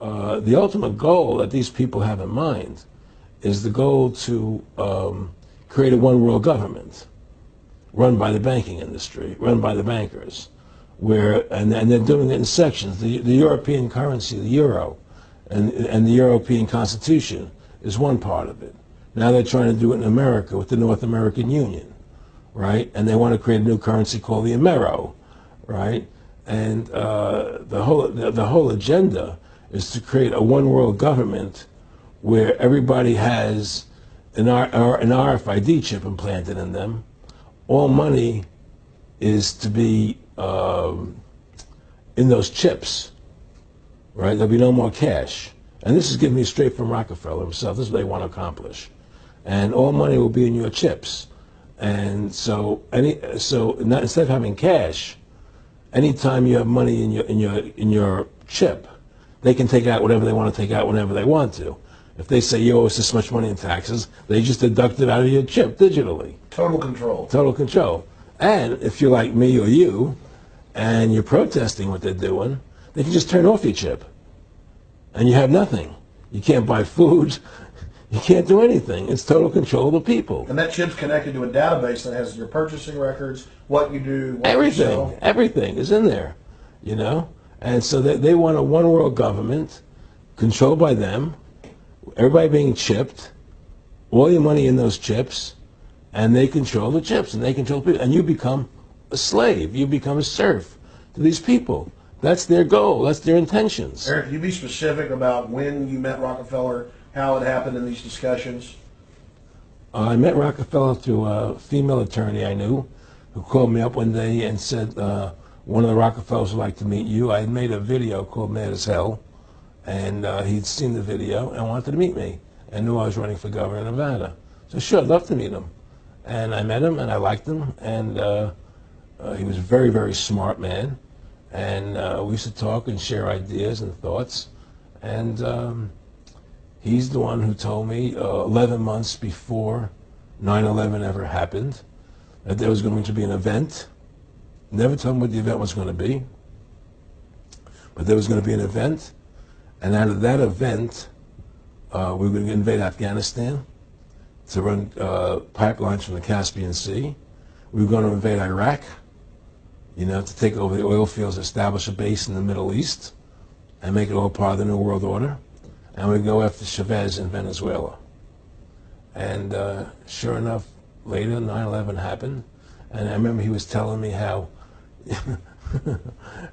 the ultimate goal that these people have in mind is the goal to create a one world government run by the banking industry, run by the bankers, and they're doing it in sections. The European currency, the euro, and the European Constitution is one part of it. Now they're trying to do it in America with the North American Union, right? And they want to create a new currency called the Amero, right? And the whole agenda is to create a one world government where everybody has an RFID chip implanted in them. All money is to be in those chips, right? There'll be no more cash. And this is giving me straight from Rockefeller himself. This is what they want to accomplish. And all money will be in your chips. And so instead of having cash, anytime you have money in your chip, they can take out whatever they want to take out whenever they want to. If they say you owe us this much money in taxes, they just deduct it out of your chip digitally. Total control. Total control. And if you're like me or you, and you're protesting what they're doing, they can just turn off your chip. And you have nothing. You can't buy food. You can't do anything. It's total control of the people. And that chip's connected to a database that has your purchasing records, what you do, what everything, you sell. Everything is in there, you know? And so they want a one world government controlled by them, everybody being chipped, all your money in those chips, and they control the chips, and they control people. And you become a slave. You become a serf to these people. That's their goal. That's their intentions. Eric, can you be specific about when you met Rockefeller, how it happened in these discussions? I met Rockefeller through a female attorney I knew who called me up one day and said, one of the Rockefellers would like to meet you. I had made a video called Mad as Hell, and he'd seen the video and wanted to meet me and knew I was running for governor of Nevada. So sure, I'd love to meet him. And I met him, and I liked him, and he was a very, very smart man. And we used to talk and share ideas and thoughts. And he's the one who told me 11 months before 9/11 ever happened that there was going to be an event. Never told me what the event was going to be, but there was going to be an event. And out of that event, we were going to invade Afghanistan to run pipelines from the Caspian Sea. We were going to invade Iraq, you know, to take over the oil fields, establish a base in the Middle East, and make it all part of the New World Order. And we'd go after Chavez in Venezuela. And sure enough, later 9/11 happened. And I remember he was telling me how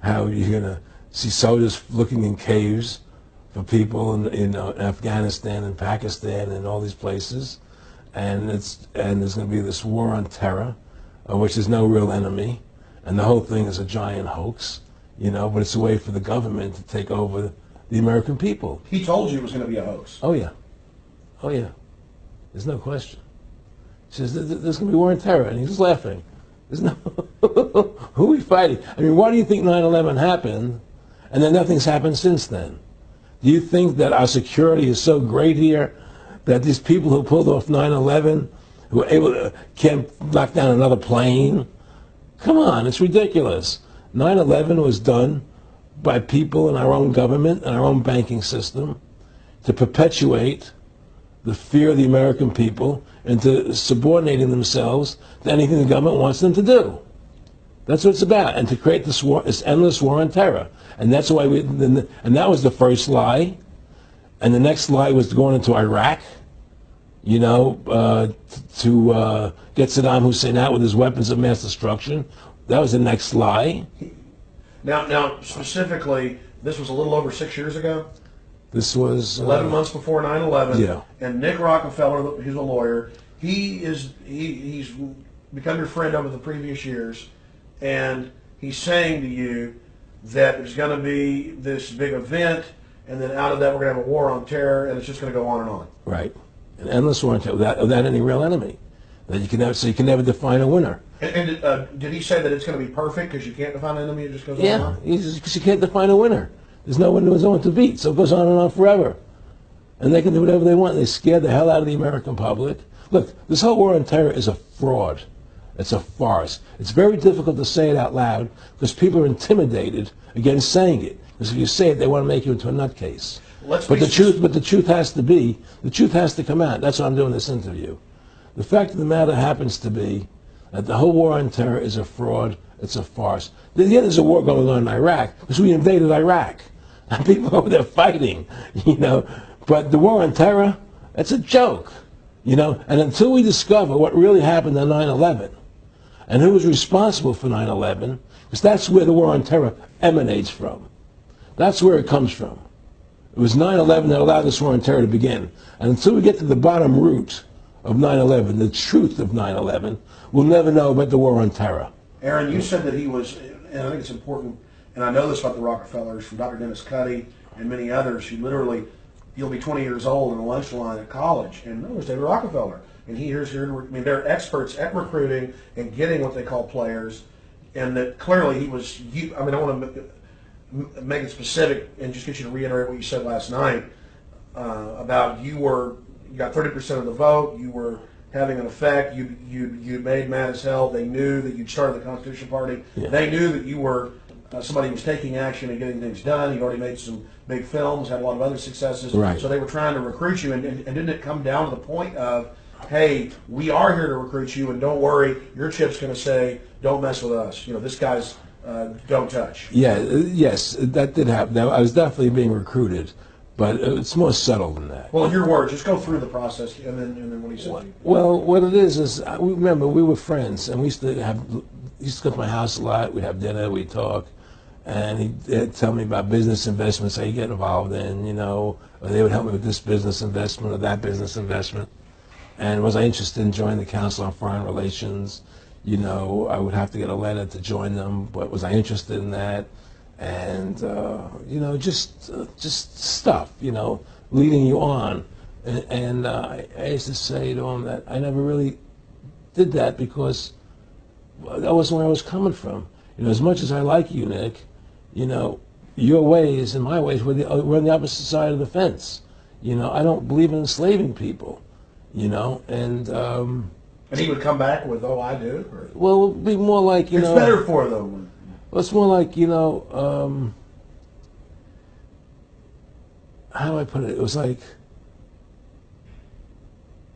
how you're going to see soldiers looking in caves for people in Afghanistan and Pakistan and all these places. And there's going to be this war on terror, which is no real enemy. And the whole thing is a giant hoax, you know, but it's a way for the government to take over the American people. He told you it was going to be a hoax. Oh, yeah. Oh, yeah. There's no question. He says, there's going to be war on terror. And he's laughing. There's no... Who are we fighting? I mean, why do you think 9/11 happened and then nothing's happened since then? Do you think that our security is so great here that these people who pulled off 9/11, who were able to, can't knock down another plane? Come on, it's ridiculous. 9/11 was done by people in our own government and our own banking system to perpetuate the fear of the American people into subordinating themselves to anything the government wants them to do. That's what it's about, and to create this war, this endless war on terror. And that's why and that was the first lie. And the next lie was going into Iraq, you know, to get Saddam Hussein out with his weapons of mass destruction. That was the next lie. Now, specifically, this was a little over 6 years ago. This was 11 months before 9/11. Yeah. And Nick Rockefeller, he's a lawyer. He's become your friend over the previous years, and he's saying to you that there's going to be this big event, and then out of that we're going to have a war on terror, and it's just going to go on and on. Right, an endless war on terror without any real enemy. That you can never define a winner. And did he say that it's going to be perfect because you can't define an enemy? It just goes on and on? Yeah, because you can't define a winner. There's no one to beat, so it goes on and on forever. And they can do whatever they want. They scare the hell out of the American public. Look, this whole war on terror is a fraud. It's a farce. It's very difficult to say it out loud because people are intimidated against saying it. Because if you say it, they want to make you into a nutcase. Let's But be the truth has to come out. That's why I'm doing this interview. The fact of the matter happens to be that the whole war on terror is a fraud. It's a farce. Yeah, there's a war going on in Iraq because we invaded Iraq. And people over there fighting, But the war on terror, it's a joke, And until we discover what really happened on 9/11 and who was responsible for 9/11, because that's where the war on terror emanates from. That's where it comes from. It was 9/11 that allowed this war on terror to begin. And until we get to the bottom root of 9/11, the truth of 9/11, we'll never know about the war on terror. Aaron, you said that he was, and I think it's important, and I know this about the Rockefellers, from Dr. Dennis Cuddy and many others, who literally, you'll be 20 years old in a lunch line at college, and no, it's David Rockefeller. And they're experts at recruiting and getting what they call players, and that clearly he was, I want to make it specific and just get you to reiterate what you said last night about you got 30% of the vote, you were having an effect, you made mad as hell, they knew that you'd started the Constitution Party, they knew that you were somebody who was taking action and getting things done, you'd already made some big films, had a lot of other successes, right. So they were trying to recruit you, and didn't it come down to the point of, hey, we are here to recruit you, and don't worry, your chip's going to say, don't mess with us, this guy's don't touch. Yes, that did happen. I was definitely being recruited, but it's more subtle than that. Well, in your words, just go through the process, and then what he said. Well, what it is remember we were friends, and we used to come to my house a lot. We'd have dinner, we'd talk, and he'd tell me about business investments that he get involved in, or they would help me with this business investment or that business investment. And was I interested in joining the Council on Foreign Relations? I would have to get a letter to join them, but was I interested in that? And, just stuff, leading you on. And I used to say to him that I never really did that because that wasn't where I was coming from. As much as I like you, Nick, your ways and my ways we're on the opposite side of the fence. I don't believe in enslaving people, And he would come back with, oh, I do? Or? Well, it would be more like, It's better for them. Well, it's more like, how do I put it? It was like,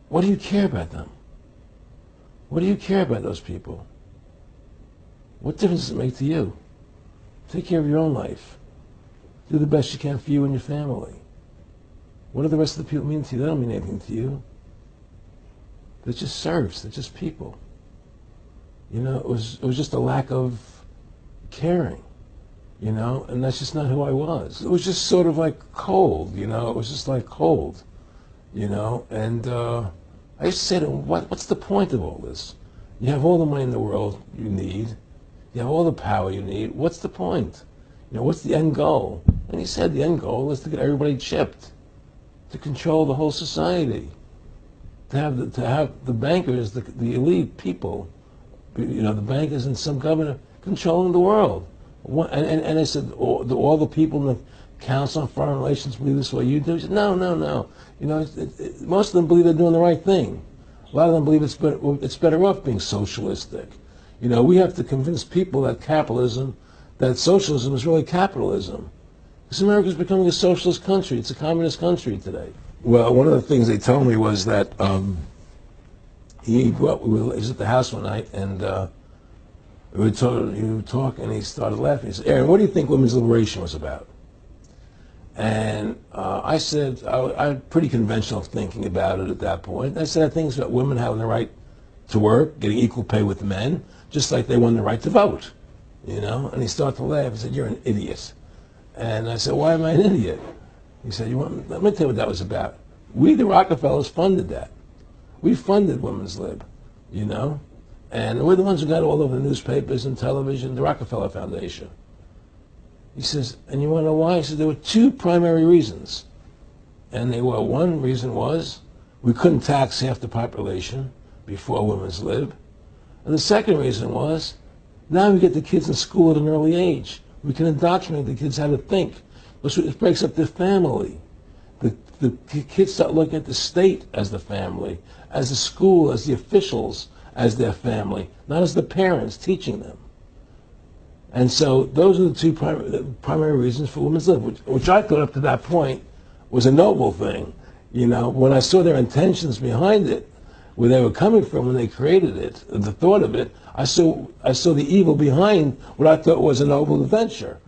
what do you care about them? What do you care about those people? What difference does it make to you? Take care of your own life. Do the best you can for you and your family. What do the rest of the people mean to you? They don't mean anything to you. They're just serfs. They're just people. It was just a lack of caring, and that's just not who I was. It was just sort of like cold, it was just like cold, and I used to say to him, what's the point of all this? You have all the money in the world you need. You have all the power you need. What's the point? What's the end goal? And he said the end goal is to get everybody chipped, to control the whole society. To have the bankers, the elite people, the bankers and some governor controlling the world. And I said, all the people in the Council on Foreign Relations believe this way you do? He said, no. Most of them believe they're doing the right thing. A lot of them believe it's better off being socialistic. We have to convince people that socialism is really capitalism. Because America's becoming a socialist country. It's a communist country today. Well, one of the things they told me was that he was at the house one night, and we would talk, and he started laughing. He said, Aaron, what do you think women's liberation was about? And I said, I had pretty conventional thinking about it at that point. I said, I think it's about women having the right to work, getting equal pay with men, just like they won the right to vote. And he started to laugh. He said, you're an idiot. And I said, why am I an idiot? He said, let me tell you what that was about. We, the Rockefellers, funded that. We funded Women's Lib, and we're the ones who got all over the newspapers and television, the Rockefeller Foundation. He says, and you want to know why? He said, there were two primary reasons. And one reason was we couldn't tax half the population before Women's Lib. And the second reason was now we get the kids in school at an early age. We can indoctrinate the kids how to think. It breaks up their family. The kids start looking at the state as the family, as the school, as the officials, as their family, not as the parents teaching them. And so those are the two primary reasons for women's lib, which I thought up to that point was a noble thing. You know, when I saw their intentions behind it, where they were coming from when they created it, the thought of it, I saw the evil behind what I thought was a noble adventure.